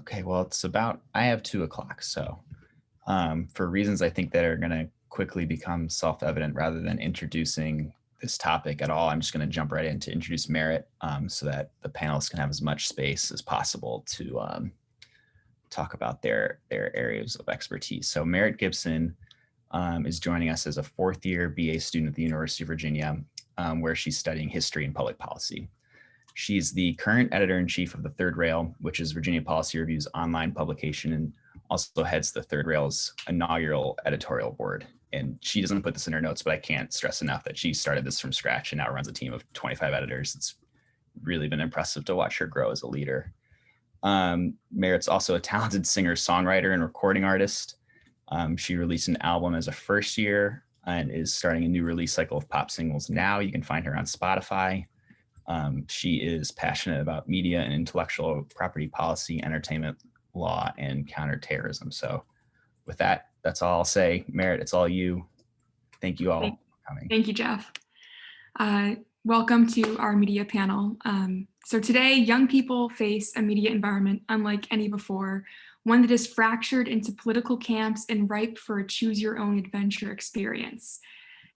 Okay, well, I have 2 o'clock. So for reasons I think that are going to quickly become self-evident rather than introducing this topic at all, I'm just going to jump right in to introduce Merritt so that the panelists can have as much space as possible to talk about their areas of expertise. So Merritt Gibson is joining us as a fourth-year BA student at the University of Virginia, where she's studying history and public policy. She's the current editor-in-chief of the Third Rail, which is Virginia Policy Review's online publication, and also heads the Third Rail's inaugural editorial board. And she doesn't put this in her notes, but I can't stress enough that she started this from scratch and now runs a team of 25 editors. It's really been impressive to watch her grow as a leader. Merritt's also a talented singer, songwriter, and recording artist. She released an album as a first year and is starting a new release cycle of pop singles now. You can find her on Spotify. She is passionate about media and intellectual property policy, entertainment law, and counterterrorism. So with that, that's all I'll say. Merritt, it's all you. Thank you all for coming. Thank you, Jeff. Welcome to our media panel. So today, young people face a media environment unlike any before, one that is fractured into political camps and ripe for a choose-your-own-adventure experience.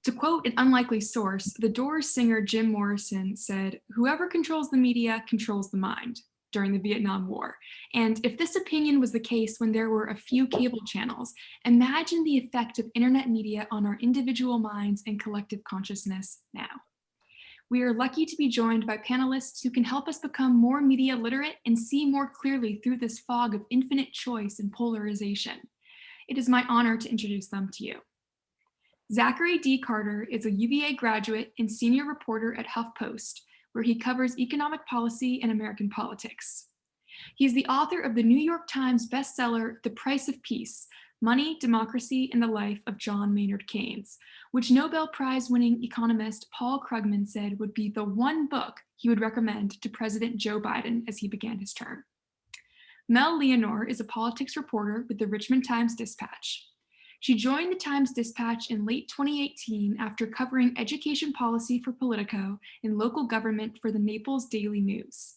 To quote an unlikely source, The Doors singer Jim Morrison said, "Whoever controls the media controls the mind," during the Vietnam War. And if this opinion was the case when there were a few cable channels, imagine the effect of internet media on our individual minds and collective consciousness now. We are lucky to be joined by panelists who can help us become more media literate and see more clearly through this fog of infinite choice and polarization. It is my honor to introduce them to you. Zachary D Carter is a UVA graduate and senior reporter at HuffPost, where he covers economic policy and American politics. He is the author of the New York Times bestseller, The Price of Peace: Money, Democracy, and the Life of John Maynard Keynes, which Nobel Prize-winning economist Paul Krugman said would be the one book he would recommend to President Joe Biden as he began his term. Mel Leonor is a politics reporter with the Richmond Times-Dispatch. She joined the Times-Dispatch in late 2018 after covering education policy for Politico and local government for the Naples Daily News.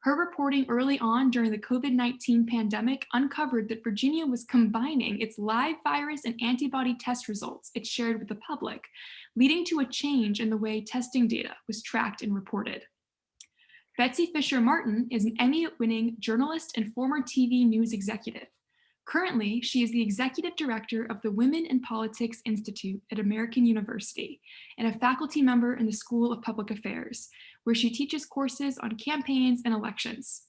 Her reporting early on during the COVID-19 pandemic uncovered that Virginia was combining its live virus and antibody test results it shared with the public, leading to a change in the way testing data was tracked and reported. Betsy Fischer Martin is an Emmy-winning journalist and former TV news executive. Currently, she is the executive director of the Women in Politics Institute at American University and a faculty member in the School of Public Affairs, where she teaches courses on campaigns and elections.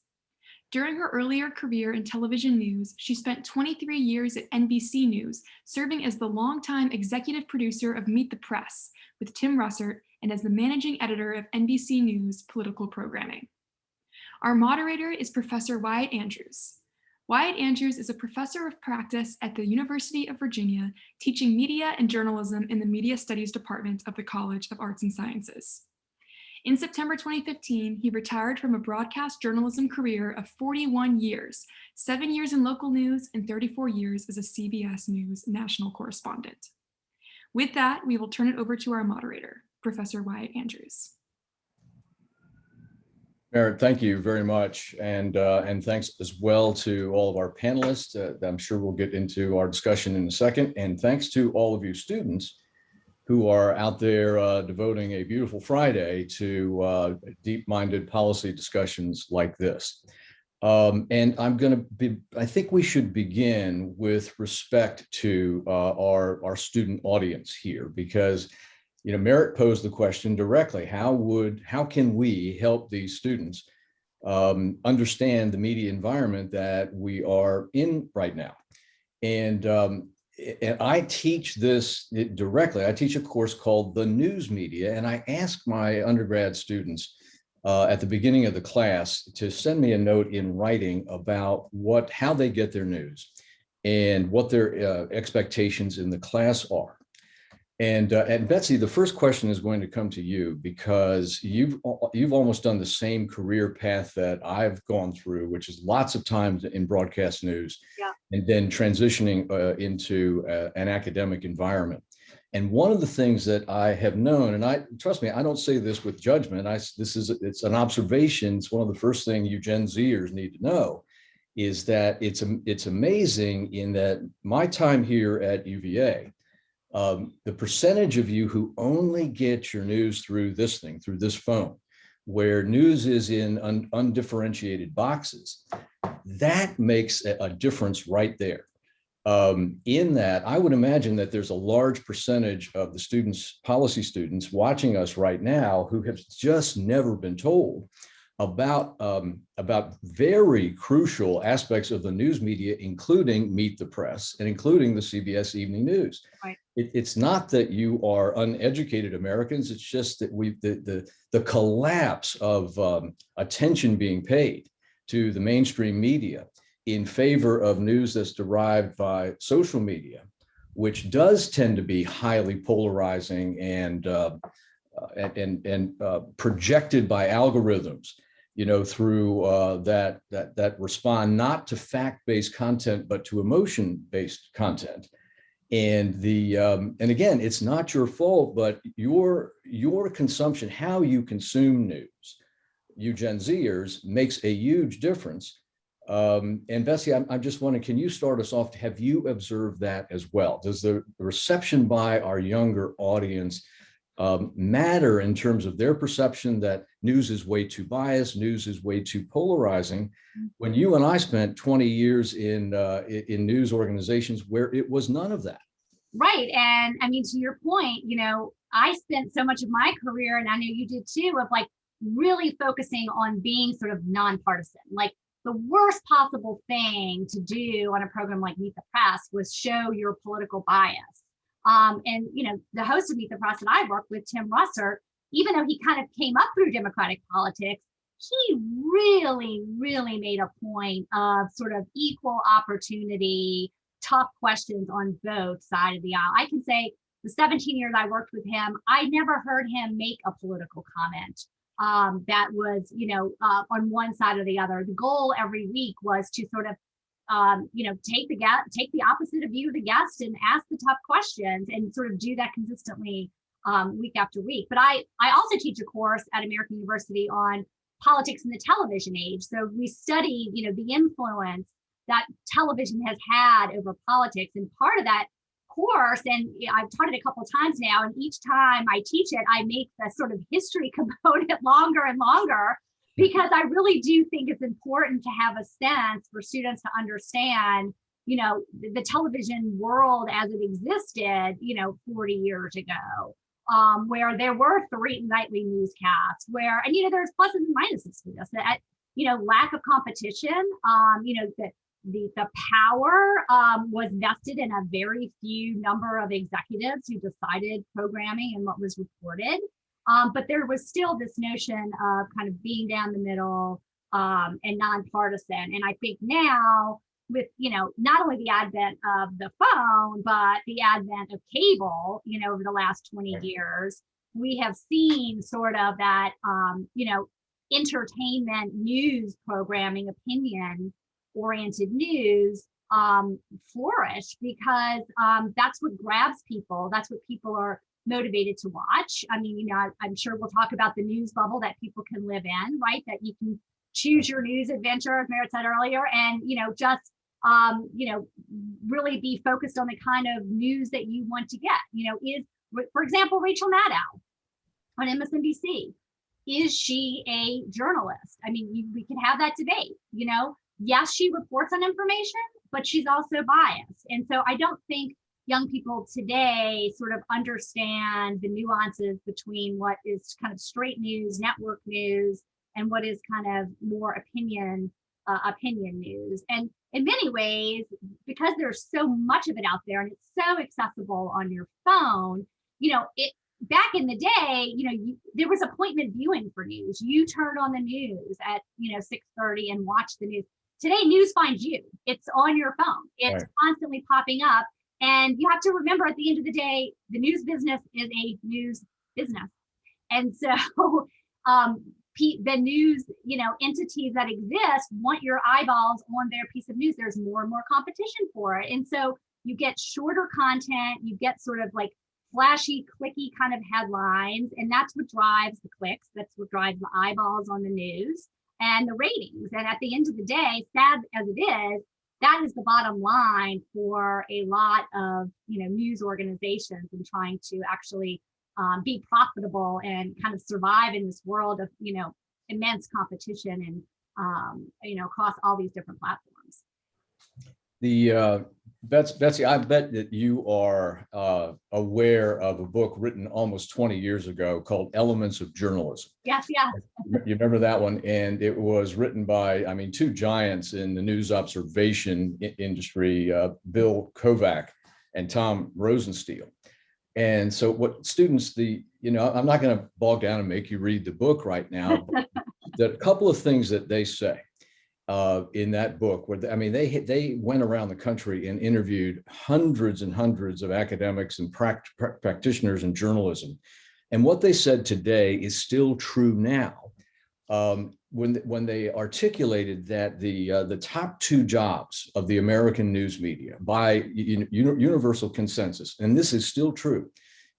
During her earlier career in television news, she spent 23 years at NBC News, serving as the longtime executive producer of Meet the Press with Tim Russert and as the managing editor of NBC News political programming. Our moderator is Professor Wyatt Andrews. Wyatt Andrews is a professor of practice at the University of Virginia, teaching media and journalism in the Media Studies Department of the College of Arts and Sciences. In September 2015, he retired from a broadcast journalism career of 41 years, 7 years in local news and 34 years as a CBS News national correspondent. With that, we will turn it over to our moderator, Professor Wyatt Andrews. Merritt, thank you very much, and thanks as well to all of our panelists. I'm sure we'll get into our discussion in a second, and thanks to all of you students who are out there devoting a beautiful Friday to deep-minded policy discussions like this. And I think we should begin with respect to our student audience here, because Merritt posed the question directly: how can we help these students understand the media environment that we are in right now? And I teach this directly. I teach a course called The News Media, and I ask my undergrad students at the beginning of the class to send me a note in writing about how they get their news and what their expectations in the class are. And Betsy, the first question is going to come to you, because you've almost done the same career path that I've gone through, which is lots of times in broadcast news, and then transitioning into an academic environment. And one of the things that I have known, and trust me, I don't say this with judgment. It's an observation. It's one of the first things you Gen Zers need to know, is that it's amazing in that my time here at UVA, the percentage of you who only get your news through this thing, through this phone, where news is in undifferentiated boxes, that makes a difference right there. In that, I would imagine that there's a large percentage of the students, policy students watching us right now who have just never been told about very crucial aspects of the news media, including Meet the Press and including the CBS Evening News. Right. It's not that you are uneducated Americans. It's just that the collapse of attention being paid to the mainstream media in favor of news that's derived by social media, which does tend to be highly polarizing and projected by algorithms, through that respond not to fact-based content but to emotion-based content. And again, it's not your fault, but your consumption, how you consume news, you Gen Zers, makes a huge difference. And Betsy, I'm just wondering, can you start us off? Have you observed that as well? Does the reception by our younger audience matter in terms of their perception that news is way too biased, news is way too polarizing, when you and I spent 20 years in news organizations where it was none of that? Right. And I mean, to your point, I spent so much of my career, and I know you did too, of like really focusing on being sort of nonpartisan. Like the worst possible thing to do on a program like Meet the Press was show your political bias. And the host of Meet the Press that I worked with, Tim Russert, even though he kind of came up through Democratic politics, he really, really made a point of sort of equal opportunity, tough questions on both sides of the aisle. I can say the 17 years I worked with him, I never heard him make a political comment that was, on one side or the other. The goal every week was to sort of take the opposite of view of the guest and ask the tough questions and sort of do that consistently week after week. But I also teach a course at American University on politics in the television age. So we study, the influence that television has had over politics. And part of that course, and I've taught it a couple of times now, and each time I teach it, I make the sort of history component longer and longer, because I really do think it's important to have a sense for students to understand, the television world as it existed, 40 years ago, where there were 3 nightly newscasts, where, and, there's pluses and minuses to this, that, lack of competition, the power was vested in a very few number of executives who decided programming and what was reported. But there was still this notion of kind of being down the middle and nonpartisan. And I think now with, not only the advent of the phone, but the advent of cable, over the last 20 years, we have seen sort of that, entertainment news programming, opinion oriented news flourish, because that's what grabs people. That's what people are motivated to watch. I mean, I'm sure we'll talk about the news bubble that people can live in, right? That you can choose your news adventure, as Merritt said earlier, and just really be focused on the kind of news that you want to get. Is, for example, Rachel Maddow on MSNBC, is she a journalist? I mean, we can have that debate. Yes, she reports on information, but she's also biased. And so I don't think young people today sort of understand the nuances between what is kind of straight news, network news, and what is kind of more opinion news. And in many ways, because there's so much of it out there and it's so accessible on your phone, back in the day, there was appointment viewing for news. You turned on the news at 6:30 and watched the news. Today, news finds you. It's on your phone. It's constantly popping up. And you have to remember, at the end of the day, the news business is a news business. And so the news, entities that exist want your eyeballs on their piece of news. There's more and more competition for it. And so you get shorter content, you get sort of like flashy, clicky kind of headlines. And that's what drives the clicks. That's what drives the eyeballs on the news. and the ratings. And at the end of the day, sad as it is, that is the bottom line for a lot of news organizations and trying to actually be profitable and kind of survive in this world of immense competition and across all these different platforms. Betsy, I bet that you are aware of a book written almost 20 years ago called Elements of Journalism. Yes. You remember that one? And it was written by, two giants in the news observation industry, Bill Kovac and Tom Rosenstiel. And so what students, I'm not going to bog down and make you read the book right now, but there are a couple of things that they say in that book where, they went around the country and interviewed hundreds and hundreds of academics and practitioners in journalism. And what they said today is still true now. When they articulated that the top two jobs of the American news media by universal consensus, and this is still true,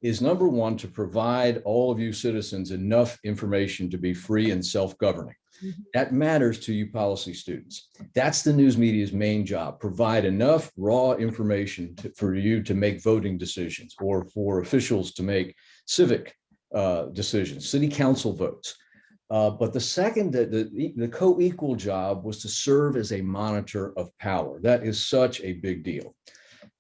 is number one, to provide all of you citizens enough information to be free and self-governing. Mm-hmm. That matters to you policy students. That's the news media's main job, provide enough raw information for you to make voting decisions or for officials to make civic decisions, city council votes. But the second, the co-equal job was to serve as a monitor of power. That is such a big deal.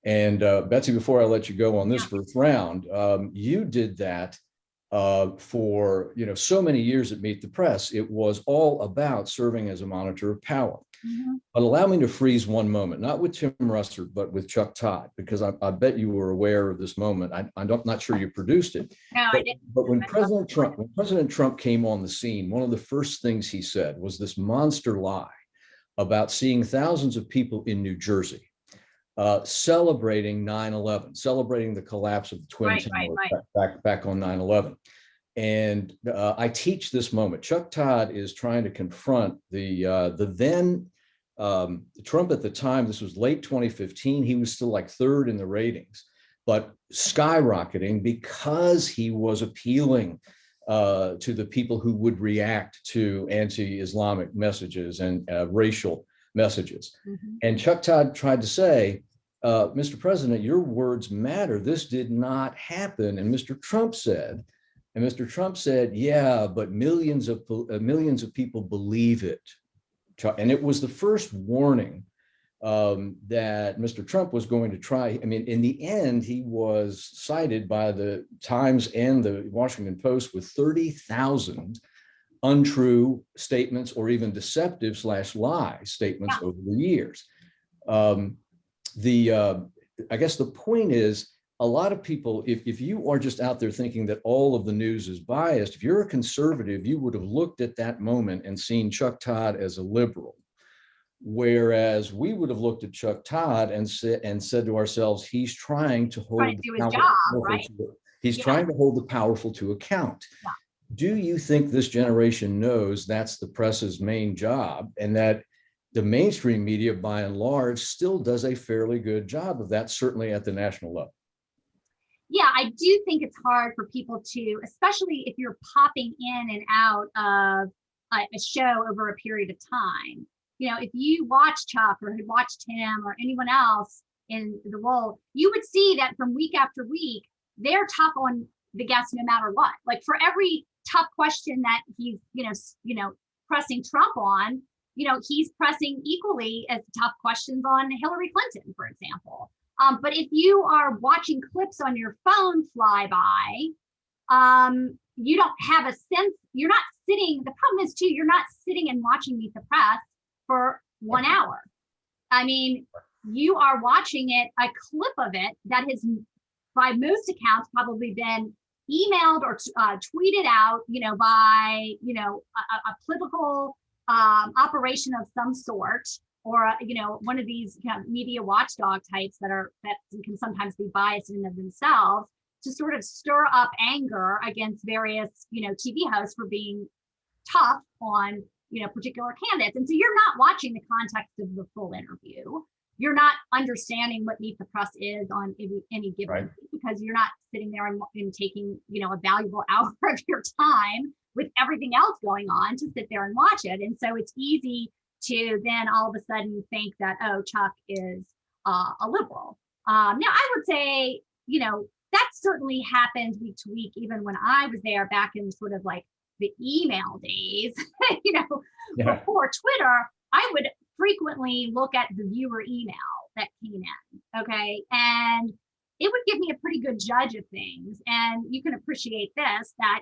And Betsy, before I let you go on this first round, you did that for so many years at Meet the Press. It was all about serving as a monitor of power. Mm-hmm. But allow me to freeze one moment, not with Tim Russert, but with Chuck Todd, because I bet you were aware of this moment. I'm not sure you produced it. No, I didn't. But when President Trump came on the scene, one of the first things he said was this monster lie about seeing thousands of people in New Jersey celebrating 9/11, celebrating the collapse of the Twin Towers back on 9/11. And I teach this moment. Chuck Todd is trying to confront the then Trump at the time. This was late 2015. He was still like third in the ratings, but skyrocketing because he was appealing to the people who would react to anti-Islamic messages and racial messages. Mm-hmm. And Chuck Todd tried to say, Mr. President, your words matter. This did not happen. And Mr. Trump said, yeah, but millions of people believe it. And it was the first warning that Mr. Trump was going to try. In the end, he was cited by the Times and the Washington Post with 30,000 untrue statements or even deceptive /lie statements over the years. I guess the point is, a lot of people, if you are just out there thinking that all of the news is biased, if you're a conservative, you would have looked at that moment and seen Chuck Todd as a liberal. Whereas we would have looked at Chuck Todd and said to ourselves, he's trying to hold trying to hold the powerful to account. Yeah. Do you think this generation knows that's the press's main job, and that the mainstream media, by and large, still does a fairly good job of that, certainly at the national level? Yeah, I do think it's hard for people to, especially if you're popping in and out of a show over a period of time. If you watch Chuck or had watched him or anyone else in the role, you would see that from week after week, they're tough on the guests no matter what. Like for every tough question that he's, pressing Trump on, he's pressing equally as tough questions on Hillary Clinton, for example. But if you are watching clips on your phone fly by, you don't have a sense, you're not sitting, the problem is too, you're not sitting and watching Meet the Press for 1 hour. You are watching a clip of it that has, by most accounts, probably been emailed or tweeted out, by, a political operation of some sort, or one of these media watchdog types that can sometimes be biased in and of themselves, to sort of stir up anger against various TV hosts for being tough on particular candidates. And so you're not watching the context of the full interview. You're not understanding what Meet the Press is on any given week. because you're not sitting there and taking, a valuable hour of your time with everything else going on to sit there and watch it. And so it's easy to then all of a sudden think that, oh, Chuck is a liberal. Now, I would say, that certainly happens week to week, even when I was there back in sort of like the email days, before Twitter, I would frequently look at the viewer email that came in, okay? And it would give me a pretty good judge of things. And you can appreciate this, that,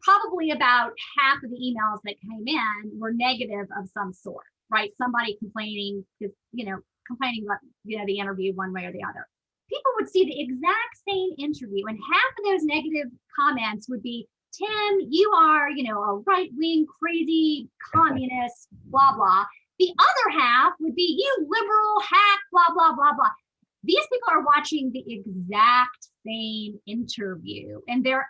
probably about half of the emails that came in were negative of some sort, right? Somebody complaining, complaining about, the interview one way or the other. People would see the exact same interview, and half of those negative comments would be, Tim, you are, a right-wing, crazy communist, blah, blah. The other half would be, you liberal hack, blah, blah, blah, blah. These people are watching the exact same interview, and your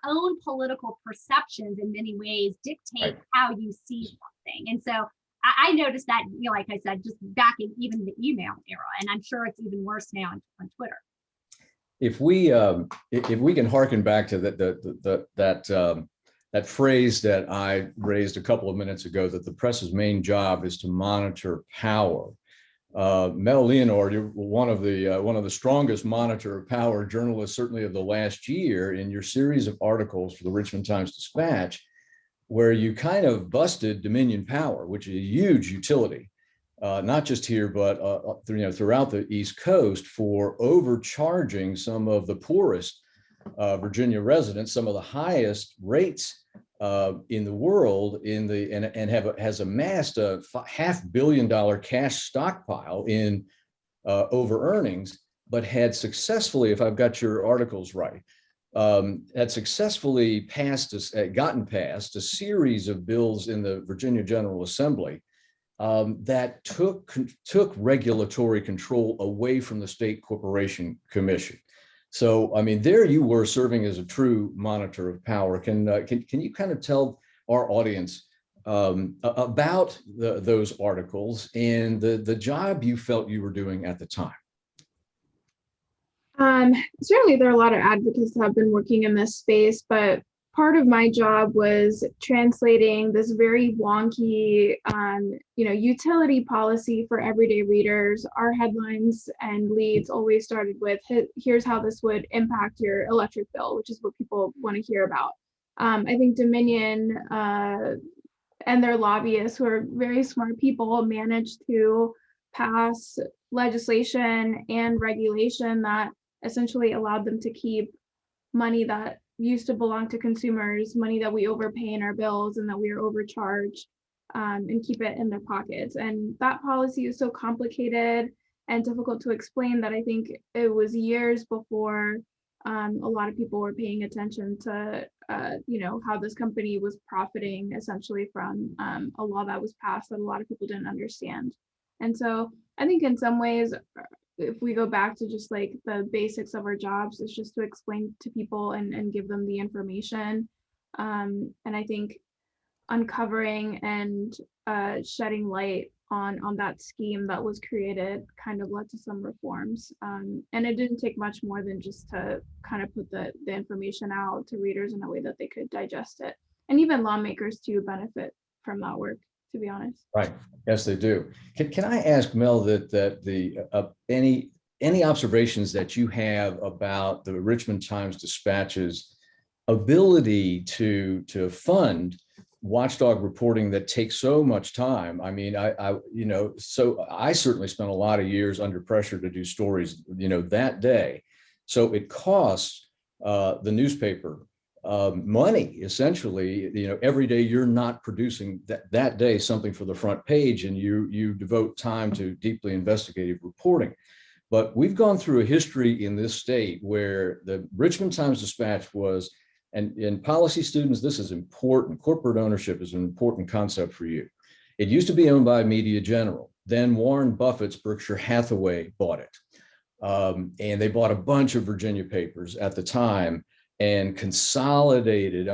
own political perceptions in many ways dictate how you see something. And so I noticed that, like I said, just back in even the email era, and I'm sure it's even worse now on Twitter. If we can harken back to that phrase that I raised a couple of minutes ago, that the press's main job is to monitor power. Mel Leonor, you're one of the strongest monitor of power journalists, certainly of the last year, in your series of articles for the Richmond Times-Dispatch, where you kind of busted Dominion Power, which is a huge utility, not just here, but throughout the East Coast, for overcharging some of the poorest Virginia residents, some of the highest rates in the world, has amassed a $500 million cash stockpile in over earnings, but had successfully, if I've got your articles right, had successfully gotten past a series of bills in the Virginia General Assembly that took regulatory control away from the State Corporation Commission. So, I mean, there you were serving as a true monitor of power. Can you kind of tell our audience about those articles and the job you felt you were doing at the time? Certainly there are a lot of advocates that have been working in this space, but part of my job was translating this very wonky, utility policy for everyday readers. Our headlines and leads always started with, here's how this would impact your electric bill, which is what people want to hear about. I think Dominion and their lobbyists, who are very smart people, managed to pass legislation and regulation that essentially allowed them to keep money that used to belong to consumers, money that we overpay in our bills and that we are overcharged, and keep it in their pockets. And that policy is so complicated and difficult to explain that I think it was years before a lot of people were paying attention to how this company was profiting essentially from a law that was passed that a lot of people didn't understand. And so I think in some ways, if we go back to just like the basics of our jobs, it's just to explain to people and give them the information. And I think uncovering and shedding light on that scheme that was created kind of led to some reforms. And it didn't take much more than just to kind of put the information out to readers in a way that they could digest it. And even lawmakers too benefit from that work, to be honest. Right. Yes, they do. Can I ask Mel that the any observations that you have about the Richmond Times-Dispatch's ability to fund watchdog reporting that takes so much time? I mean, so I certainly spent a lot of years under pressure to do stories, that day. So it costs the newspaper money, essentially. Every day you're not producing that day something for the front page, and you devote time to deeply investigative reporting. But we've gone through a history in this state where the Richmond Times-Dispatch was, and policy students, this is important. Corporate ownership is an important concept for you. It used to be owned by Media General. Then Warren Buffett's Berkshire Hathaway bought it. And they bought a bunch of Virginia papers at the time and consolidated,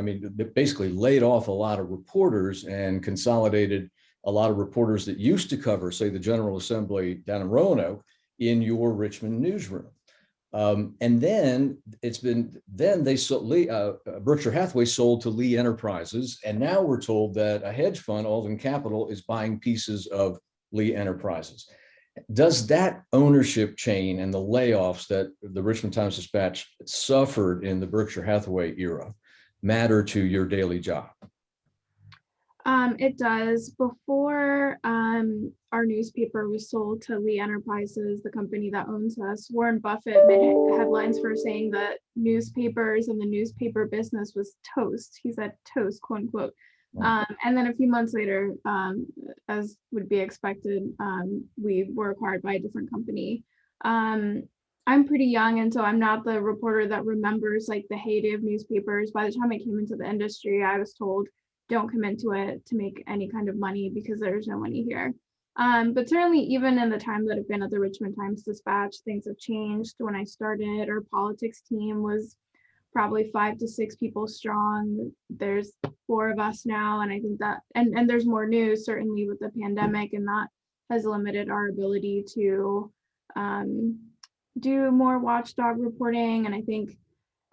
basically laid off a lot of reporters and consolidated a lot of reporters that used to cover, say, the General Assembly down in Roanoke in your Richmond newsroom. And then they sold Berkshire Hathaway sold to Lee Enterprises, and now we're told that a hedge fund, Alden Capital, is buying pieces of Lee Enterprises. Does that ownership chain and the layoffs that the Richmond Times-Dispatch suffered in the Berkshire Hathaway era matter to your daily job? It does. Before our newspaper was sold to Lee Enterprises, the company that owns us, Warren Buffett made headlines for saying that newspapers and the newspaper business was toast. He said toast, quote unquote. And then a few months later, as would be expected, we were acquired by a different company. I'm pretty young, and so I'm not the reporter that remembers like the heyday of newspapers. By the time I came into the industry, I was told, don't come into it to make any kind of money because there's no money here. But certainly even in the time that I've been at the Richmond Times-Dispatch, things have changed. When I started, our politics team was probably 5 to 6 people strong. There's 4 of us now, and I think that, and there's more news certainly with the pandemic, and that has limited our ability to do more watchdog reporting. And I think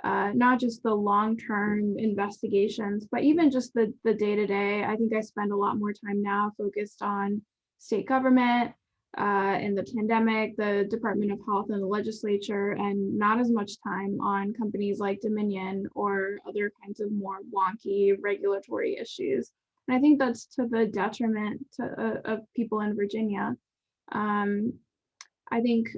not just the long-term investigations, but even just the day-to-day. I think I spend a lot more time now focused on state government and the pandemic, the Department of Health and the legislature, and not as much time on companies like Dominion or other kinds of more wonky regulatory issues. And I think that's to the detriment of people in Virginia. I think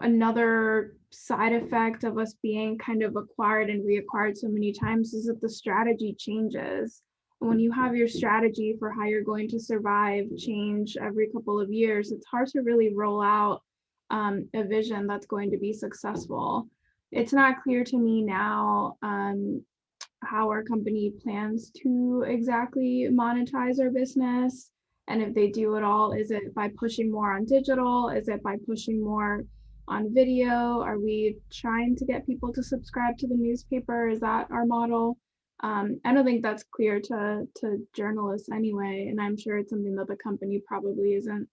another side effect of us being kind of acquired and reacquired so many times is that the strategy changes. When you have your strategy for how you're going to survive change every couple of years, it's hard to really roll out a vision that's going to be successful. It's not clear to me now how our company plans to exactly monetize our business. And if they do it all, is it by pushing more on digital? Is it by pushing more on video? Are we trying to get people to subscribe to the newspaper? Is that our model? I don't think that's clear to journalists anyway, and I'm sure it's something that the company probably isn't,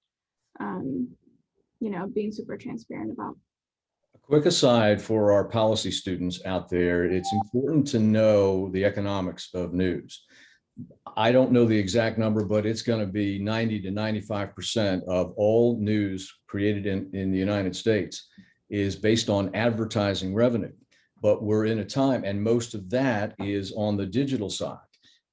being super transparent about. A quick aside for our policy students out there, it's important to know the economics of news. I don't know the exact number, but it's going to be 90 to 95% of all news created in the United States is based on advertising revenue. But we're in a time, and most of that is on the digital side.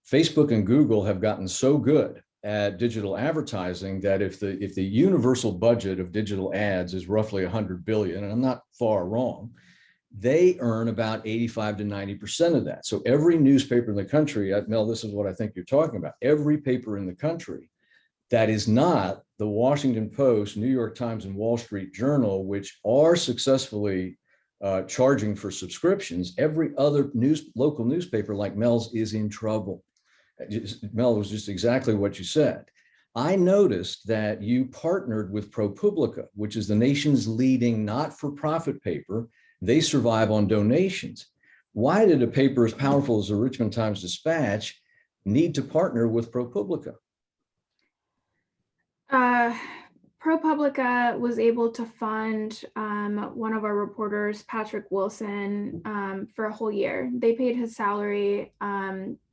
Facebook and Google have gotten so good at digital advertising that if the universal budget of digital ads is roughly 100 billion, and I'm not far wrong, they earn about 85 to 90% of that. So every newspaper in the country, Mel, this is what I think you're talking about. Every paper in the country that is not the Washington Post, New York Times, and Wall Street Journal, which are successfully charging for subscriptions, every other local newspaper like Mel's is in trouble. Mel, was just exactly what you said. I noticed that you partnered with ProPublica, which is the nation's leading not-for-profit paper. They survive on donations. Why did a paper as powerful as the Richmond Times-Dispatch need to partner with ProPublica? ProPublica was able to fund one of our reporters, Patrick Wilson, for a whole year. They paid his salary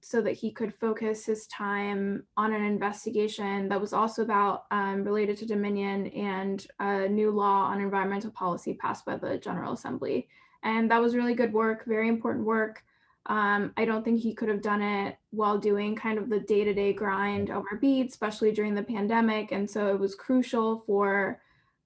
so that he could focus his time on an investigation that was also about related to Dominion and a new law on environmental policy passed by the General Assembly. And that was really good work, very important work. I don't think he could have done it while doing kind of the day-to-day grind of our beat, especially during the pandemic. And so it was crucial for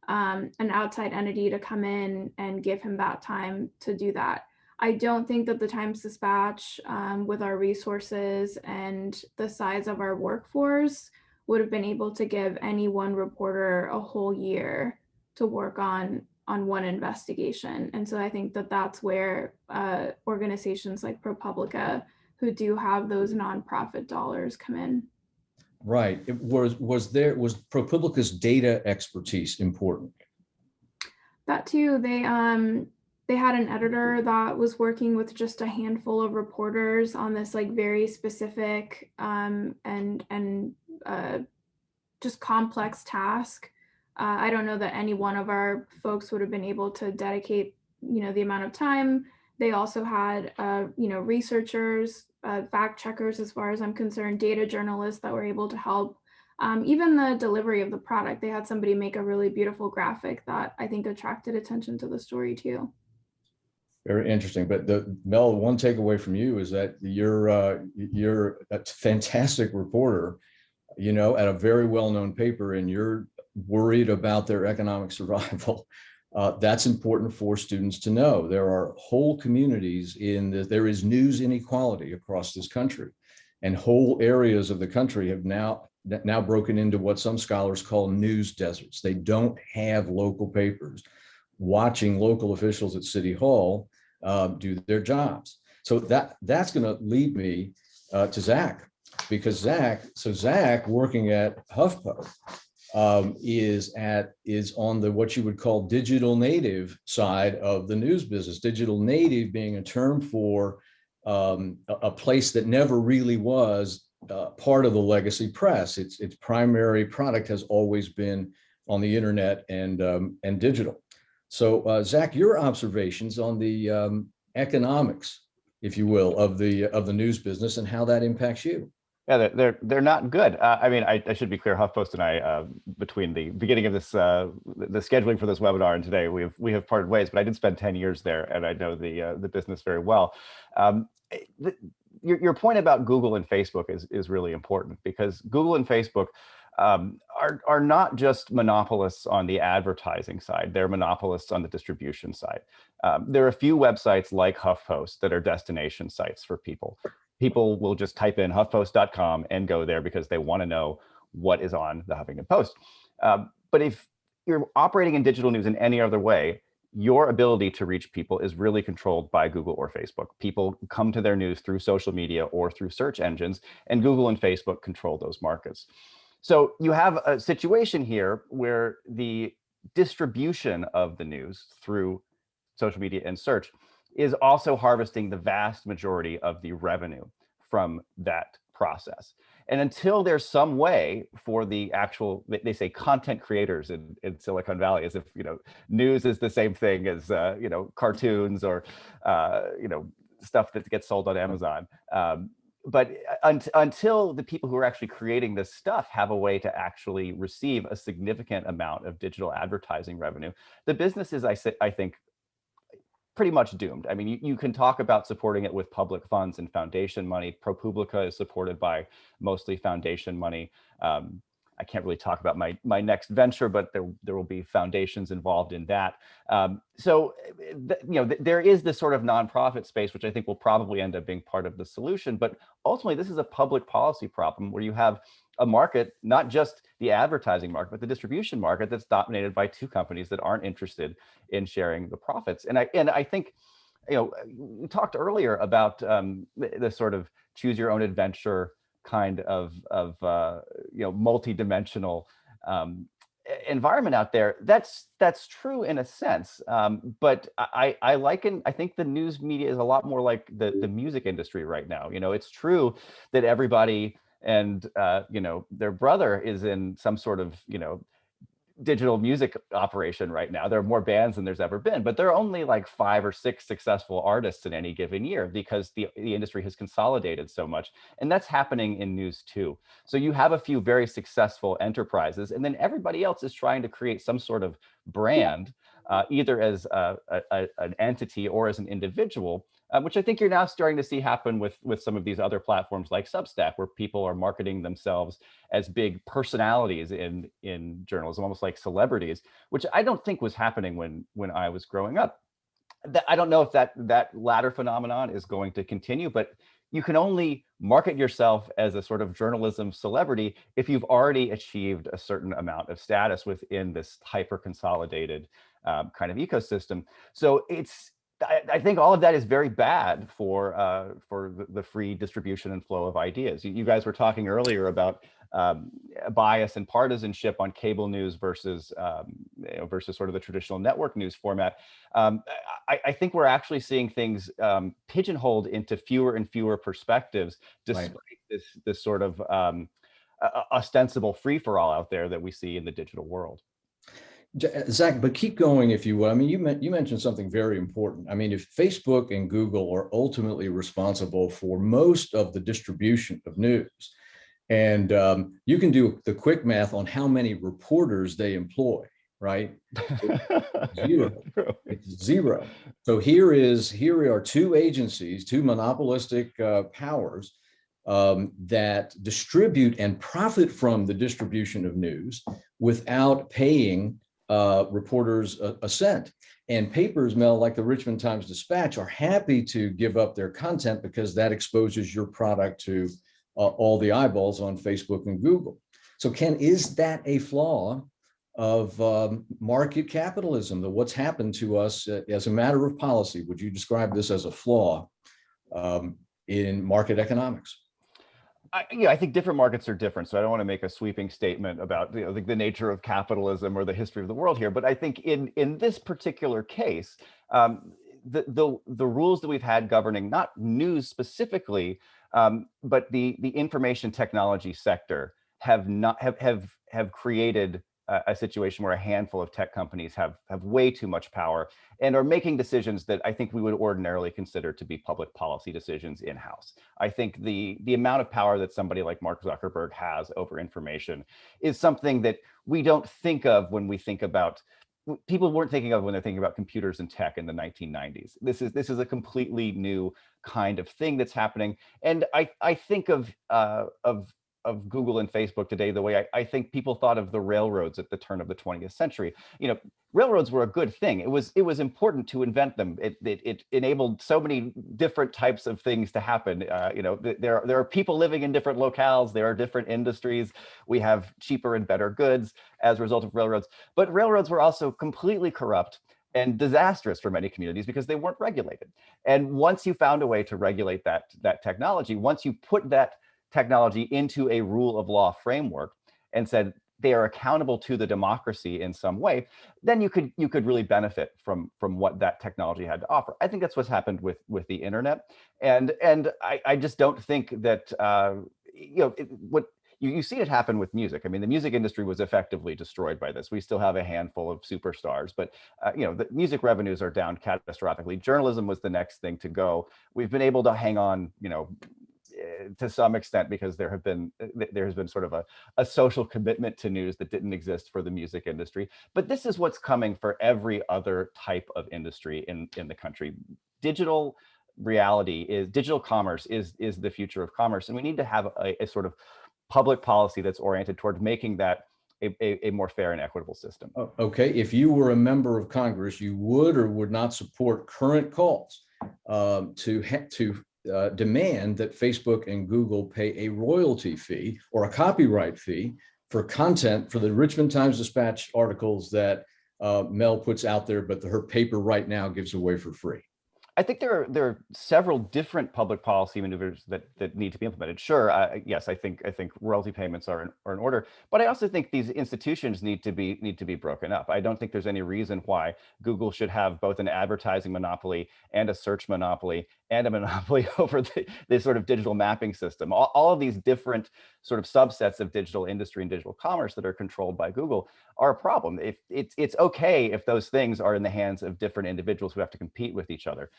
an outside entity to come in and give him that time to do that. I don't think that the Times-Dispatch, with our resources and the size of our workforce, would have been able to give any one reporter a whole year to work on one investigation. And so I think that that's where organizations like ProPublica, who do have those nonprofit dollars, come in. Right. Was ProPublica's data expertise important? That too. They had an editor that was working with just a handful of reporters on this like very specific and just complex task. I don't know that any one of our folks would have been able to dedicate the amount of time. They also had, researchers, fact checkers, as far as I'm concerned, data journalists that were able to help. Even the delivery of the product, they had somebody make a really beautiful graphic that I think attracted attention to the story too. Very interesting. But Mel, one takeaway from you is that you're a fantastic reporter, at a very well-known paper, and you're worried about their economic survival. That's important for students to know. There are whole communities there is news inequality across this country, and whole areas of the country have now broken into what some scholars call news deserts. They don't have local papers watching local officials at City Hall do their jobs. So that's going to lead me to Zach, because Zach working at HuffPo is on the what you would call digital native side of the news business. Digital native being a term for a place that never really was part of the legacy press. Its primary product has always been on the internet and digital. So Zach, your observations on the economics, if you will, of the news business and how that impacts you. Yeah, they're not good. I mean, I should be clear. HuffPost and I, between the beginning of this, the scheduling for this webinar and today, we have parted ways. But I did spend 10 years there, and I know the business very well. Your point about Google and Facebook is really important, because Google and Facebook are not just monopolists on the advertising side. They're monopolists on the distribution side. There are a few websites like HuffPost that are destination sites for people. People will just type in huffpost.com and go there because they want to know what is on the Huffington Post. But if you're operating in digital news in any other way, your ability to reach people is really controlled by Google or Facebook. People come to their news through social media or through search engines, and Google and Facebook control those markets. So you have a situation here where the distribution of the news through social media and search is also harvesting the vast majority of the revenue from that process. And until there's some way for the actual, they say content creators in Silicon Valley, as if, news is the same thing as, cartoons or, stuff that gets sold on Amazon. But until the people who are actually creating this stuff have a way to actually receive a significant amount of digital advertising revenue, the business is, I think, pretty much doomed. I mean, you can talk about supporting it with public funds and foundation money. ProPublica is supported by mostly foundation money. I can't really talk about my next venture, but there will be foundations involved in that. There is this sort of nonprofit space, which I think will probably end up being part of the solution. But ultimately, this is a public policy problem where you have a market, not just the advertising market, but the distribution market that's dominated by two companies that aren't interested in sharing the profits. And I think, we talked earlier about the sort of choose your own adventure kind of multi-dimensional environment out there. That's true in a sense, but I think the news media is a lot more like the music industry right now. It's true that everybody and their brother is in some sort of digital music operation right now. There are more bands than there's ever been, but there are only like 5 or 6 successful artists in any given year because the industry has consolidated so much. And that's happening in news too. So you have a few very successful enterprises, and then everybody else is trying to create some sort of brand, either as an entity or as an individual, which I think you're now starting to see happen with some of these other platforms like Substack, where people are marketing themselves as big personalities in journalism, almost like celebrities, which I don't think was happening when I was growing up. I don't know if that latter phenomenon is going to continue, but you can only market yourself as a sort of journalism celebrity if you've already achieved a certain amount of status within this hyper consolidated kind of ecosystem. So I think all of that is very bad for the free distribution and flow of ideas. You guys were talking earlier about bias and partisanship on cable news versus sort of the traditional network news format. I think we're actually seeing things pigeonholed into fewer and fewer perspectives, despite this sort of ostensible free-for-all out there that we see in the digital world. Zach, but keep going if you will. I mean, you mentioned something very important. I mean, if Facebook and Google are ultimately responsible for most of the distribution of news, and you can do the quick math on how many reporters they employ, right? Zero. It's zero. So here are two agencies, two monopolistic powers that distribute and profit from the distribution of news without paying reporters a cent. And papers, Mel, like the Richmond Times-Dispatch, are happy to give up their content because that exposes your product to all the eyeballs on Facebook and Google. So Ken, is that a flaw of market capitalism, that what's happened to us as a matter of policy? Would you describe this as a flaw in market economics? I think different markets are different, so I don't want to make a sweeping statement about the nature of capitalism or the history of the world here. But I think in this particular case, the rules that we've had governing not news specifically, but the information technology sector have created a situation where a handful of tech companies have way too much power and are making decisions that I think we would ordinarily consider to be public policy decisions in-house. I think the amount of power that somebody like Mark Zuckerberg has over information is something that we don't think of when we think about, people weren't thinking of when they're thinking about computers and tech in the 1990s. This is a completely new kind of thing that's happening. And I think of Google and Facebook today the way I think people thought of the railroads at the turn of the 20th century. Railroads were a good thing. It was important to invent them. It enabled so many different types of things to happen. There are people living in different locales. There are different industries. We have cheaper and better goods as a result of railroads. But railroads were also completely corrupt and disastrous for many communities because they weren't regulated. And once you found a way to regulate that technology, once you put that technology into a rule of law framework and said they are accountable to the democracy in some way, then you could really benefit from what that technology had to offer. I think that's what's happened with the internet, and I just don't think that what you see it happen with music. I mean, the music industry was effectively destroyed by this. We still have a handful of superstars, but the music revenues are down catastrophically. Journalism was the next thing to go. We've been able to hang on, to some extent because there has been sort of a social commitment to news that didn't exist for the music industry. But this is what's coming for every other type of industry in the country. Digital commerce is the future of commerce, and we need to have a sort of public policy that's oriented toward making that a more fair and equitable system. Okay, if you were a member of Congress, you would or would not support current calls to demand that Facebook and Google pay a royalty fee or a copyright fee for content for the Richmond Times-Dispatch articles that Mel puts out there, but her paper right now gives away for free? I think there are several different public policy maneuvers that need to be implemented. Sure, yes, I think royalty payments are in order, but I also think these institutions need to be broken up. I don't think there's any reason why Google should have both an advertising monopoly and a search monopoly and a monopoly over the sort of digital mapping system. All of these different sort of subsets of digital industry and digital commerce that are controlled by Google are a problem. If it's okay if those things are in the hands of different individuals who have to compete with each other.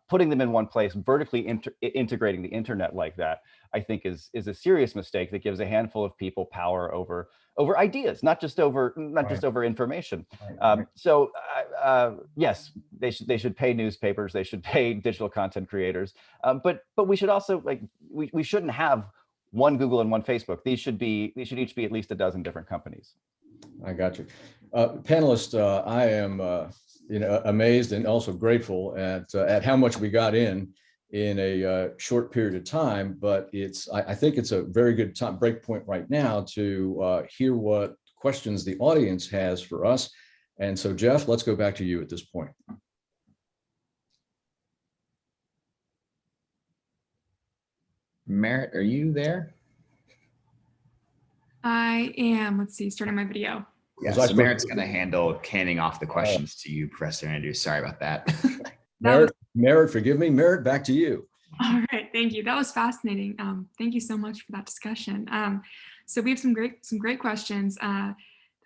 Putting them in one place, vertically integrating the internet like that, I think is a serious mistake that gives a handful of people power over ideas, not just over information. So yes, they should pay newspapers, they should pay digital content creators, but we should also we shouldn't have one Google and one Facebook. These should each be at least a dozen different companies. I got you. Panelists, I am amazed and also grateful at how much we got in a short period of time, but I think it's a very good break point right now to hear what questions the audience has for us. And so, Jeff, let's go back to you at this point. Merritt, are you there? I am. Let's see, starting my video. Yeah, so Merritt's going to handle canning off the questions to you, Professor Andrews. Sorry about that. Merritt, forgive me. Merritt, back to you. All right, thank you. That was fascinating. Thank you so much for that discussion. So we have some great questions. The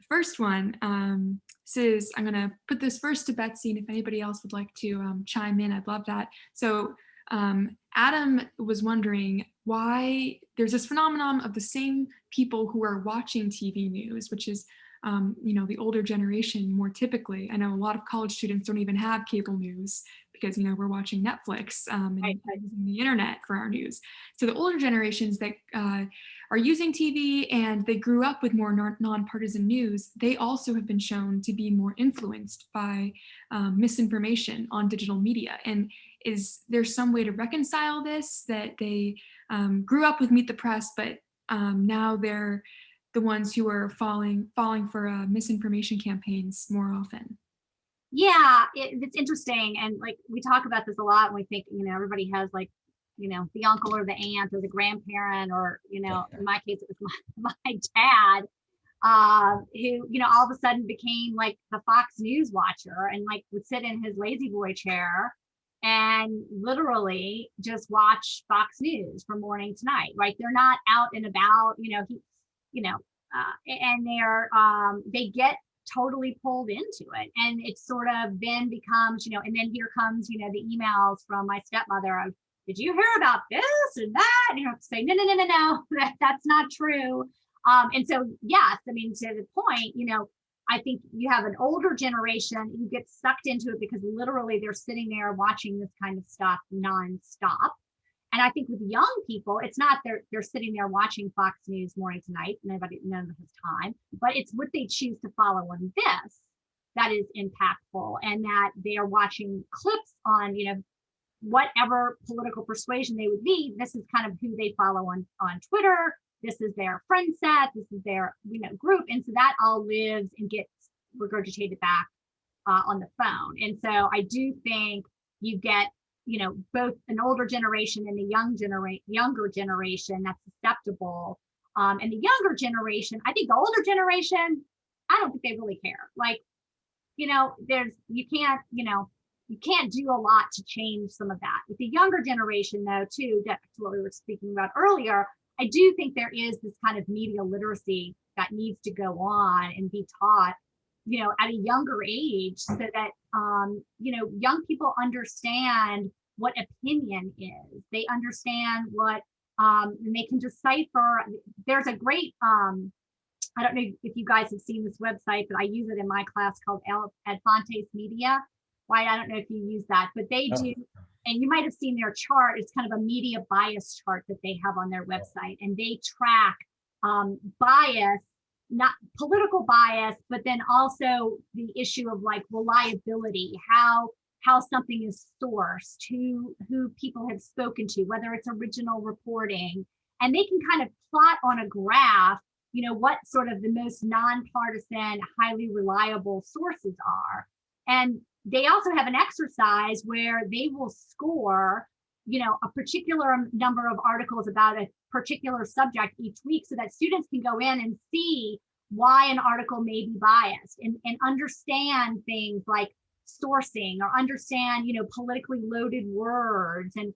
first one, I'm going to put this first to Betsy, and if anybody else would like to chime in, I'd love that. So Adam was wondering why there's this phenomenon of the same people who are watching TV news, which is the older generation more typically. I know a lot of college students don't even have cable news because, we're watching Netflix and using the internet for our news. So the older generations that are using TV and they grew up with more nonpartisan news, they also have been shown to be more influenced by misinformation on digital media. And is there some way to reconcile this, that they grew up with Meet the Press, but now they're the ones who are falling for misinformation campaigns more often? Yeah, it's interesting. And like, we talk about this a lot and we think, everybody has like, the uncle or the aunt or the grandparent, or, in my case, it was my dad, who, all of a sudden became like the Fox News watcher and like would sit in his lazy boy chair and literally just watch Fox News from morning to night, right? They're not out and about, and they get totally pulled into it. And it sort of then becomes, and then here comes, the emails from my stepmother of, did you hear about this and that? And you have to say, no, that's not true. And so, yes, I mean, to the point, I think you have an older generation who gets sucked into it because literally they're sitting there watching this kind of stuff nonstop. And I think with young people, it's not they're sitting there watching Fox News morning to night, none of his time, but it's what they choose to follow on this that is impactful, and that they are watching clips on, whatever political persuasion they would be. This is kind of who they follow on Twitter. This is their friend set. This is their, group. And so that all lives and gets regurgitated back on the phone. And so I do think you get, both an older generation and a younger generation that's susceptible. And the younger generation, I think the older generation, I don't think they really care. Like, you can't do a lot to change some of that. With the younger generation, though, too, that's what we were speaking about earlier, I do think there is this kind of media literacy that needs to go on and be taught, at a younger age, so that, young people understand what opinion is. They understand what, and they can decipher. There's a great, I don't know if you guys have seen this website, but I use it in my class called Advantes Media. Wyatt, I don't know if you use that, but they do. And you might have seen their chart. It's kind of a media bias chart that they have on their website. And they track bias, not political bias, but then also the issue of like reliability, how something is sourced, who people have spoken to, whether it's original reporting. And they can kind of plot on a graph, what sort of the most nonpartisan, highly reliable sources are. And they also have an exercise where they will score, a particular number of articles about a particular subject each week, so that students can go in and see why an article may be biased and understand things like sourcing, or understand, politically loaded words. And,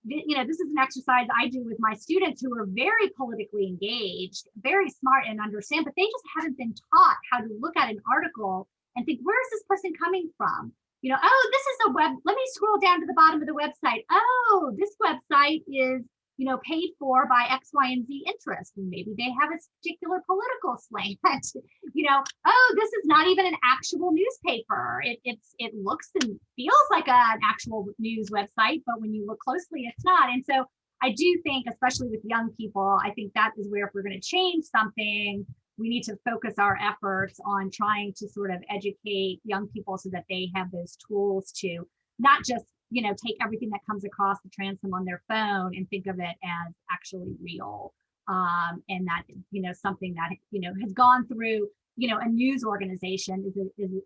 this is an exercise I do with my students who are very politically engaged, very smart and understand, but they just haven't been taught how to look at an article and think, where is this person coming from? Oh, this is a web. Let me scroll down to the bottom of the website. Oh, this website is, paid for by X, Y, and Z interest. And maybe they have a particular political slant. Oh, this is not even an actual newspaper. It looks and feels like an actual news website, but when you look closely, it's not. And so I do think, especially with young people, I think that is where, if we're going to change something, we need to focus our efforts on trying to sort of educate young people so that they have those tools to not just, take everything that comes across the transom on their phone and think of it as actually real. And that, something that, has gone through, a news organization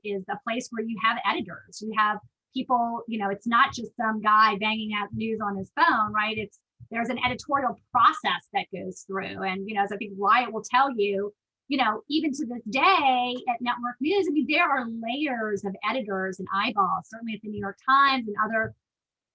is a place where you have editors, you have people, it's not just some guy banging out news on his phone, right? There's an editorial process that goes through. And, as I think Wyatt will tell you, even to this day at network news, I mean, there are layers of editors and eyeballs, certainly at the New York Times and other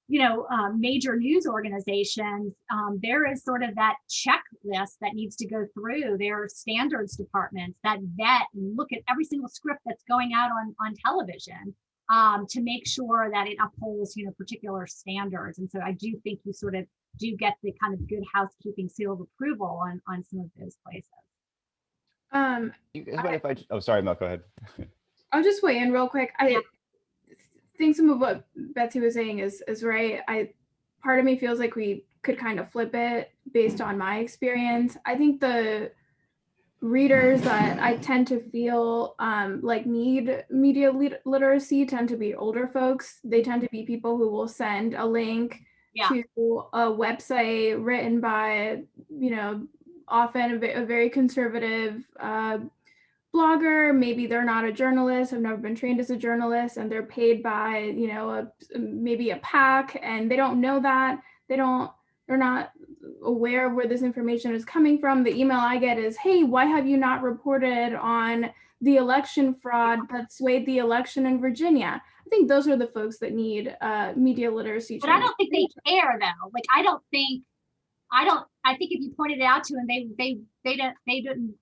major news organizations, there is sort of that checklist that needs to go through. There are standards departments that vet and look at every single script that's going out on television to make sure that it upholds, particular standards. And so I do think you sort of do get the kind of good housekeeping seal of approval on some of those places. You guys mind if I? Oh, sorry, Mel. Go ahead. I'll just weigh in real quick. I think some of what Betsy was saying is right. Part of me feels like we could kind of flip it based on my experience. I think the readers that I tend to feel like need media literacy tend to be older folks. They tend to be people who will send a link to a website written by, often a very conservative blogger. Maybe they're not a journalist, have never been trained as a journalist, and they're paid by, maybe a PAC, and they don't know that. They're not aware of where this information is coming from. The email I get is, hey, why have you not reported on the election fraud that swayed the election in Virginia? I think those are the folks that need media literacy. But I don't think they care though. Like, I think if you pointed it out to them, they didn't,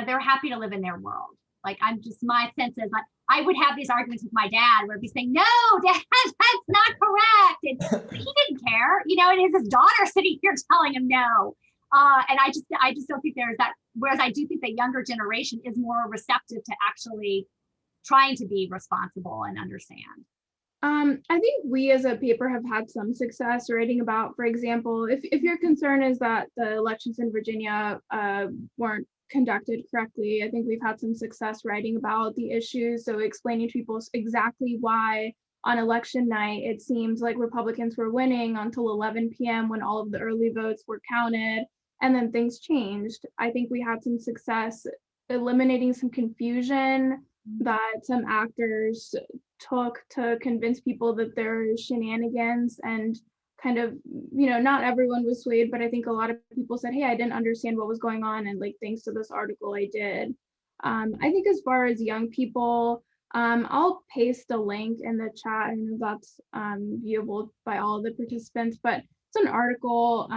they're happy to live in their world. Like, my sense is like, I would have these arguments with my dad where he'd be saying, no, Dad, that's not correct. And he didn't care, it is his daughter sitting here telling him no. And I just don't think there's that. Whereas I do think the younger generation is more receptive to actually trying to be responsible and understand. I think we as a paper have had some success writing about, for example, if your concern is that the elections in Virginia weren't conducted correctly, I think we've had some success writing about the issues. So explaining to people exactly why on election night, it seems like Republicans were winning until 11 p.m. when all of the early votes were counted, and then things changed. I think we had some success eliminating some confusion that some actors took to convince people that there are shenanigans, and kind of, not everyone was swayed, but I think a lot of people said, hey, I didn't understand what was going on, and like, thanks to this article, I did. I think as far as young people, I'll paste a link in the chat, and that's viewable by all the participants, but it's an article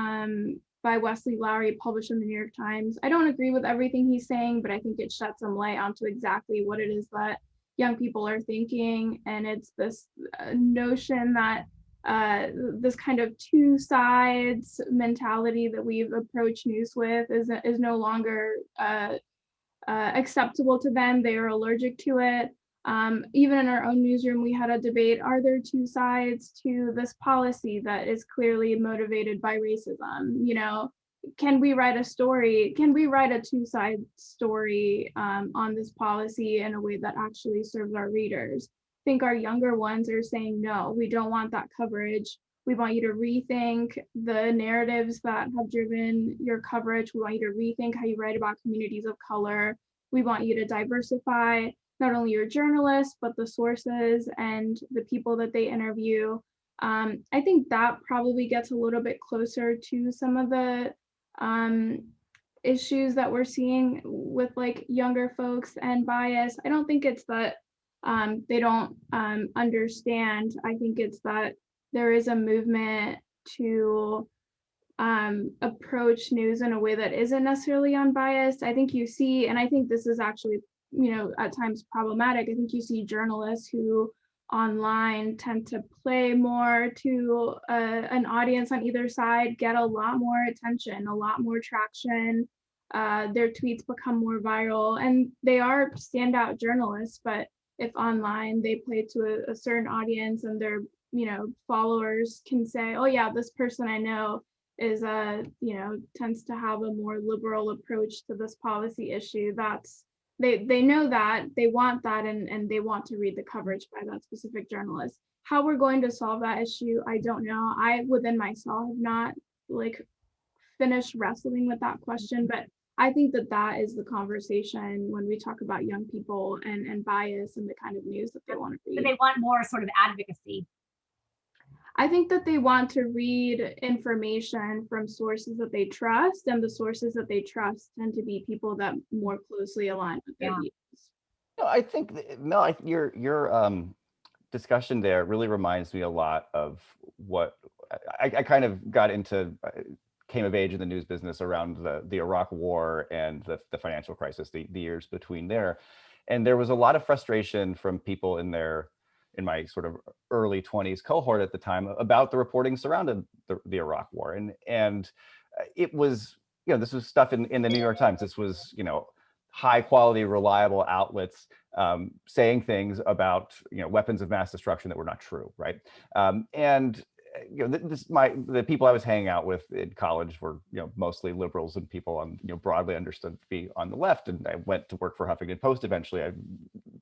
by Wesley Lowery published in the New York Times. I don't agree with everything he's saying, but I think it sheds some light onto exactly what it is that young people are thinking. And it's this notion that this kind of two sides mentality that we've approached news with is no longer acceptable to them. They are allergic to it. Even in our own newsroom, we had a debate, are there two sides to this policy that is clearly motivated by racism? Can we write a story? Can we write a two-side story on this policy in a way that actually serves our readers? I think our younger ones are saying, no, we don't want that coverage. We want you to rethink the narratives that have driven your coverage. We want you to rethink how you write about communities of color. We want you to diversify not only your journalists, but the sources and the people that they interview. I think that probably gets a little bit closer to some of the issues that we're seeing with like younger folks and bias. I don't think it's that they don't understand. I think it's that there is a movement to approach news in a way that isn't necessarily unbiased. I think you see, and I think this is actually, at times problematic. I think you see journalists who online tend to play more to an audience on either side, get a lot more attention, a lot more traction. Their tweets become more viral, and they are standout journalists, but if online they play to a certain audience and their followers can say, oh yeah, this person I know is tends to have a more liberal approach to this policy issue. That's they know that, they want that, and they want to read the coverage by that specific journalist. How we're going to solve that issue, I don't know. I within myself have not finished wrestling with that question, but I think that is the conversation when we talk about young people and bias and the kind of news that they want to read. So they want more sort of advocacy. I think that they want to read information from sources that they trust, and the sources that they trust tend to be people that more closely align with their views. I think, Mel, your discussion there really reminds me a lot of what I kind of got into, came of age in the news business around the Iraq War and the financial crisis, the years between there. And there was a lot of frustration from people in my sort of early 20s cohort at the time about the reporting surrounding the Iraq War. And it was, this was stuff in the New York Times. This was, high quality, reliable outlets saying things about, weapons of mass destruction that were not true, right? And the people I was hanging out with in college were, mostly liberals and people on, broadly understood to be on the left. And I went to work for Huffington Post eventually. I'm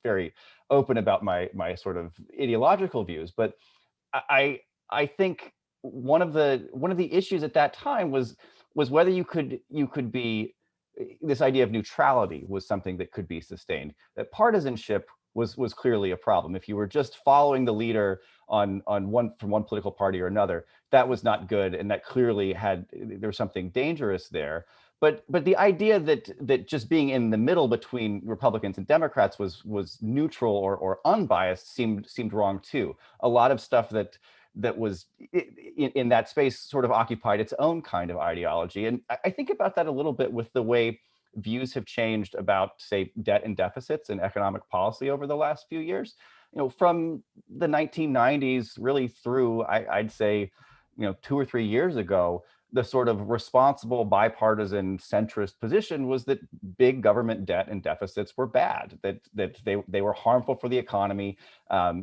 very open about my sort of ideological views, but I think one of the issues at that time was whether you could be, this idea of neutrality was something that could be sustained. That partisanship was clearly a problem. If you were just following the leader from one political party or another, that was not good, and that clearly there was something dangerous there. But the idea that just being in the middle between Republicans and Democrats was neutral or unbiased seemed wrong too. A lot of stuff that was in that space sort of occupied its own kind of ideology. And I think about that a little bit with the way views have changed about, say, debt and deficits and economic policy over the last few years. From the 1990s really through, I'd say, 2 or 3 years ago, the sort of responsible bipartisan centrist position was that big government debt and deficits were bad, that they were harmful for the economy.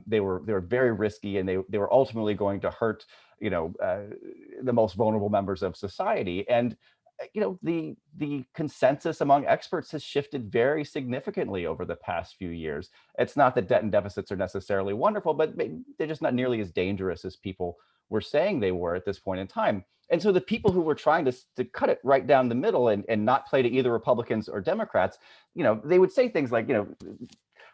They were very risky, and they were ultimately going to hurt, the most vulnerable members of society. And the consensus among experts has shifted very significantly over the past few years. It's not that debt and deficits are necessarily wonderful, but they're just not nearly as dangerous as people were saying they were at this point in time. And so the people who were trying to cut it right down the middle and not play to either Republicans or Democrats, they would say things like,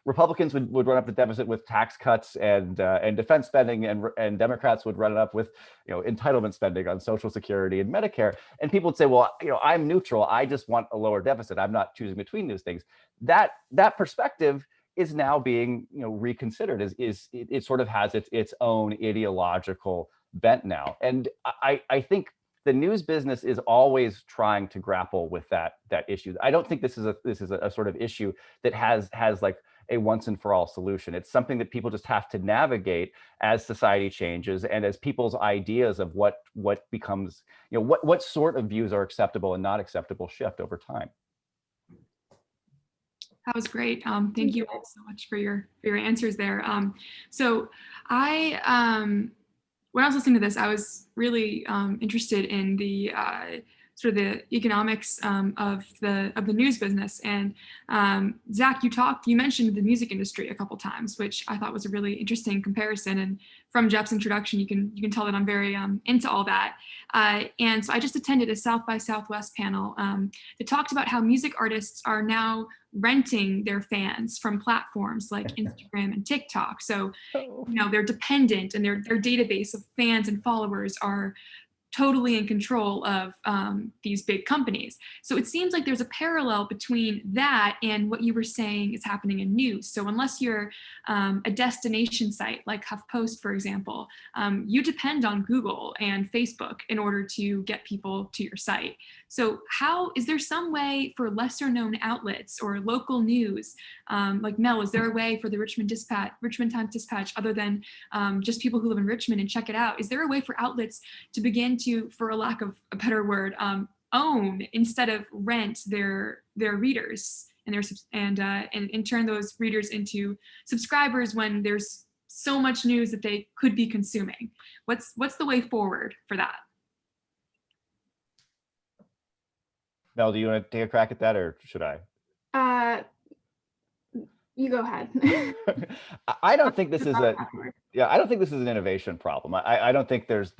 Republicans would run up the deficit with tax cuts and defense spending, and Democrats would run it up with entitlement spending on Social Security and Medicare. And people would say, well, I'm neutral. I just want a lower deficit. I'm not choosing between those things. That perspective is now being reconsidered. It sort of has its own ideological bent now. And I think the news business is always trying to grapple with that issue. I don't think this is a sort of issue that has like a once and for all solution. It's something that people just have to navigate as society changes and as people's ideas of what becomes, what sort of views are acceptable and not acceptable shift over time. That was great. Thank you all so much for your answers there. So when I was listening to this, I was really interested in the sort of the economics of the news business. And Zach, you mentioned the music industry a couple times, which I thought was a really interesting comparison. And from Jeff's introduction, you can tell that I'm very into all that. And so I just attended a South by Southwest panel that talked about how music artists are now renting their fans from platforms like Instagram and TikTok. So, they're dependent, and their database of fans and followers are totally in control of these big companies. So it seems like there's a parallel between that and what you were saying is happening in news. So unless you're a destination site like HuffPost, for example, you depend on Google and Facebook in order to get people to your site. So is there some way for lesser known outlets or local news, like Mel, is there a way for the Richmond Times-Dispatch, other than just people who live in Richmond and check it out? Is there a way for outlets to begin to, for a lack of a better word, own instead of rent their readers and turn those readers into subscribers when there's so much news that they could be consuming? What's the way forward for that? Mel, do you want to take a crack at that, or should I? You go ahead. I don't think this is I don't think this is an innovation problem. I don't think there's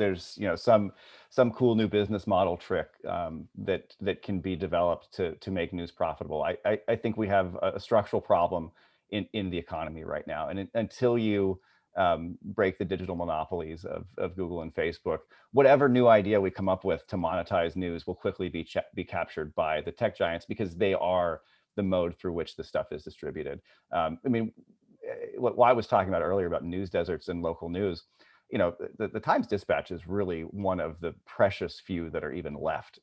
some cool new business model trick that can be developed to make news profitable. I think we have a structural problem in the economy right now, and until you break the digital monopolies of Google and Facebook, whatever new idea we come up with to monetize news will quickly be captured by the tech giants, because they are the mode through which the stuff is distributed. I mean, what I was talking about earlier about news deserts and local news, you know, the Times Dispatch is really one of the precious few that are even left.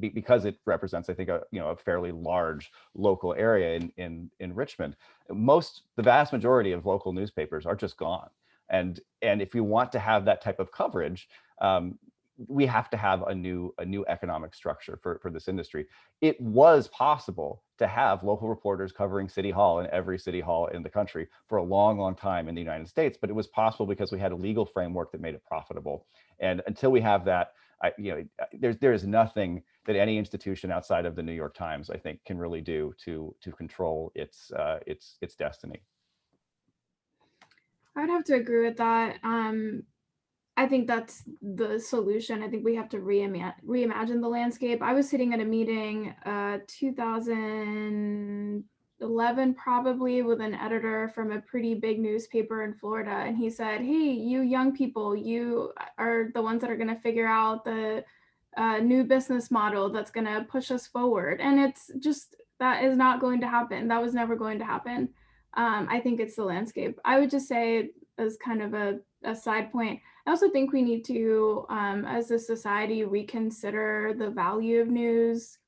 Because it represents, I think, a fairly large local area in Richmond. The vast majority of local newspapers are just gone. And if we want to have that type of coverage, we have to have a new economic structure for this industry. It was possible to have local reporters covering City Hall in every city hall in the country for a long, long time in the United States, but it was possible because we had a legal framework that made it profitable. And until we have that, there is nothing that any institution outside of the New York Times, I think, can really do to control its destiny. I would have to agree with that. I think that's the solution. I think we have to reimagine the landscape. I was sitting at a meeting 2011 probably with an editor from a pretty big newspaper in Florida, and he said, hey, you young people, you are the ones that are going to figure out the new business model that's going to push us forward. And it's just, that is not going to happen. That was never going to happen. I think it's the landscape. I would just say, as kind of a side point, I also think we need to, as a society, reconsider the value of news.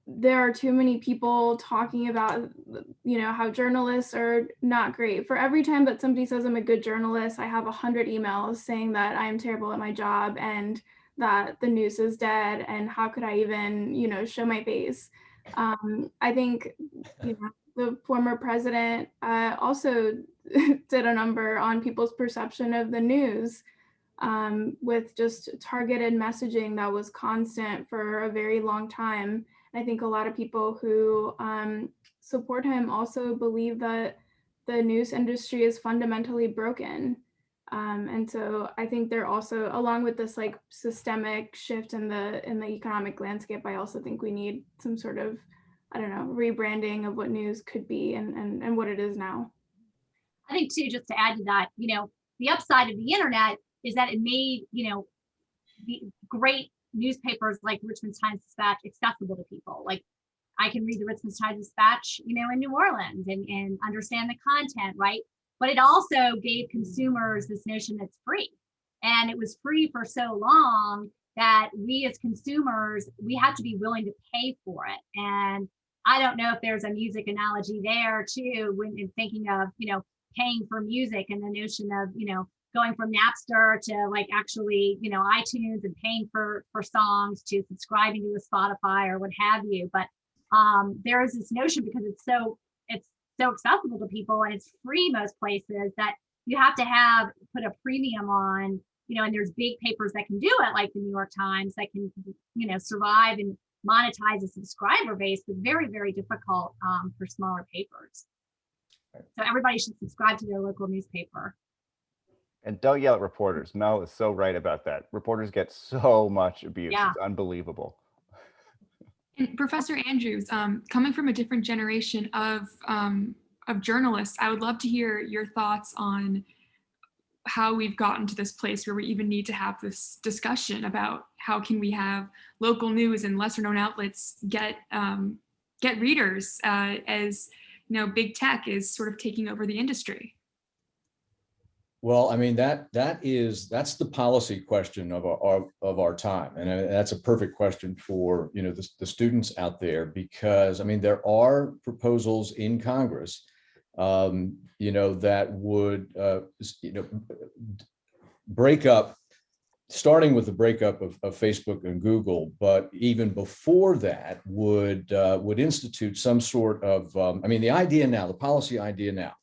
There are too many people talking about, how journalists are not great. For every time that somebody says I'm a good journalist, I have 100 emails saying that I am terrible at my job and that the news is dead and how could I even, show my face. I think, the former president also did a number on people's perception of the news with just targeted messaging that was constant for a very long time. I think a lot of people who support him also believe that the news industry is fundamentally broken. And so I think they're also, along with this like systemic shift in the economic landscape, I also think we need some sort of, rebranding of what news could be and what it is now. I think too, just to add to that, the upside of the internet is that it made, the great newspapers like Richmond Times-Dispatch accessible to people. Like I can read the Richmond Times-Dispatch, in New Orleans and understand the content, right? But it also gave consumers this notion that's free. And it was free for so long that we as consumers, we have to be willing to pay for it. And I don't know if there's a music analogy there too, when in thinking of, paying for music and the notion of, going from Napster to like actually, iTunes and paying for songs to subscribing to a Spotify or what have you. But there is this notion because it's so accessible to people and it's free most places that you have to put a premium on, and there's big papers that can do it, like the New York Times, that can, survive and monetize a subscriber base, but very, very difficult for smaller papers. So everybody should subscribe to their local newspaper. And don't yell at reporters. Mel is so right about that. Reporters get so much abuse. Yeah. It's unbelievable. And Professor Andrews, coming from a different generation of journalists, I would love to hear your thoughts on how we've gotten to this place where we even need to have this discussion about how can we have local news and lesser known outlets get readers as big tech is sort of taking over the industry. Well, I mean, that's the policy question of our time. And that's a perfect question for, the students out there, because I mean, there are proposals in Congress, that would, break up, starting with the breakup of Facebook and Google, but even before that would institute some sort of, the policy idea now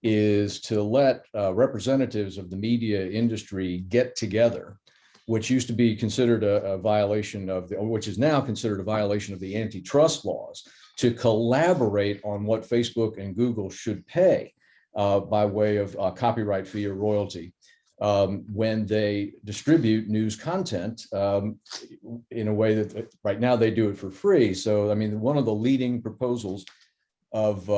is to let representatives of the media industry get together, which used to be considered a violation which is now considered a violation of the antitrust laws, to collaborate on what Facebook and Google should pay by way of copyright fee or royalty when they distribute news content in a way that right now they do it for free. So, I mean, one of the leading proposals of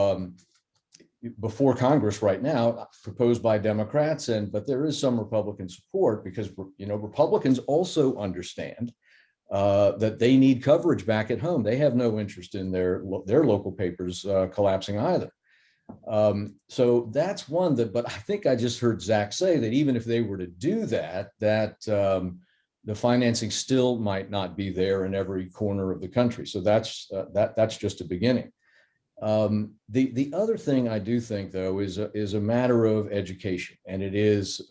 before Congress right now, proposed by Democrats, but there is some Republican support because, Republicans also understand that they need coverage back at home. They have no interest in their local papers collapsing either. So that's one but I think I just heard Zach say that even if they were to do that, the financing still might not be there in every corner of the country. So that's just a beginning. The other thing I do think, though, is a matter of education, and it is,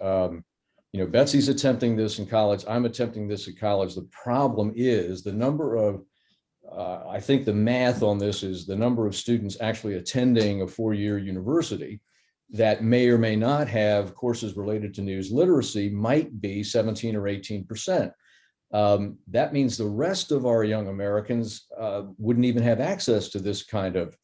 Betsy's attempting this in college. I'm attempting this at college. The problem is the number of, I think the math on this is the number of students actually attending a four-year university that may or may not have courses related to news literacy might be 17 or 18%. That means the rest of our young Americans wouldn't even have access to this kind of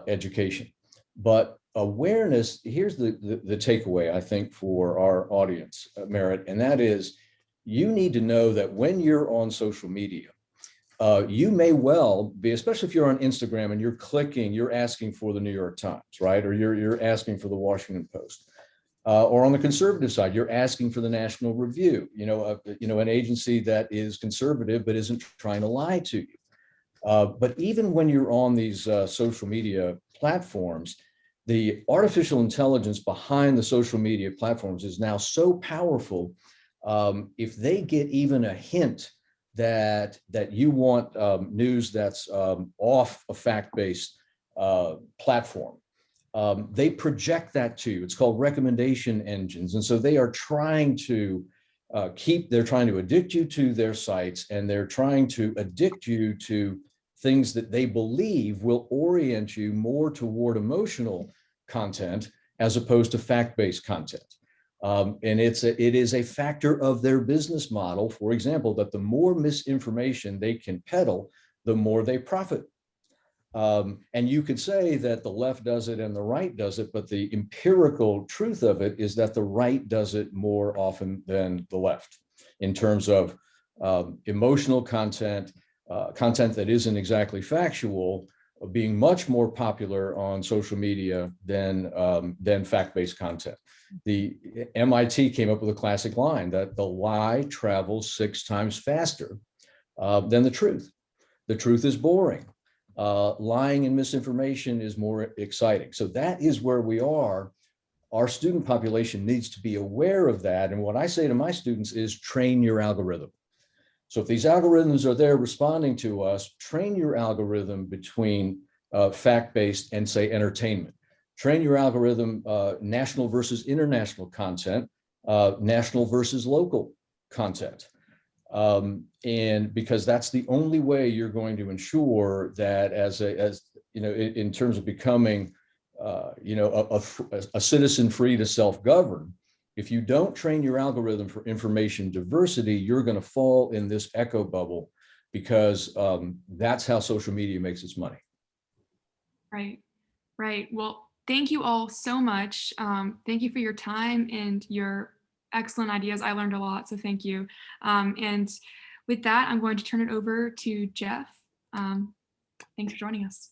education. But awareness, here's the takeaway, I think, for our audience, Merritt, and that is you need to know that when you're on social media, you may well be, especially if you're on Instagram and you're asking for the New York Times, right? Or you're asking for the Washington Post. Or on the conservative side, you're asking for the National Review, an agency that is conservative but isn't trying to lie to you. But even when you're on these social media platforms, the artificial intelligence behind the social media platforms is now so powerful. If they get even a hint that you want news that's off a fact-based platform, they project that to you. It's called recommendation engines. And so they are trying to they're trying to addict you to their sites, and they're trying to addict you to things that they believe will orient you more toward emotional content as opposed to fact-based content. And it is a factor of their business model, for example, that the more misinformation they can peddle, the more they profit. And you could say that the left does it and the right does it, but the empirical truth of it is that the right does it more often than the left in terms of emotional content, content that isn't exactly factual, being much more popular on social media than fact-based content. The MIT came up with a classic line that the lie travels 6 times faster than the truth. The truth is boring. Lying and misinformation is more exciting. So that is where we are. Our student population needs to be aware of that. And what I say to my students is train your algorithm. So if these algorithms are there responding to us, train your algorithm between fact-based and, say, entertainment. Train your algorithm national versus international content, national versus local content. And because that's the only way you're going to ensure that in terms of becoming, a citizen free to self-govern, if you don't train your algorithm for information diversity, you're going to fall in this echo bubble because that's how social media makes its money. Right, right. Well, thank you all so much. Thank you for your time and your excellent ideas. I learned a lot, so thank you. And with that, I'm going to turn it over to Jeff. Thanks for joining us.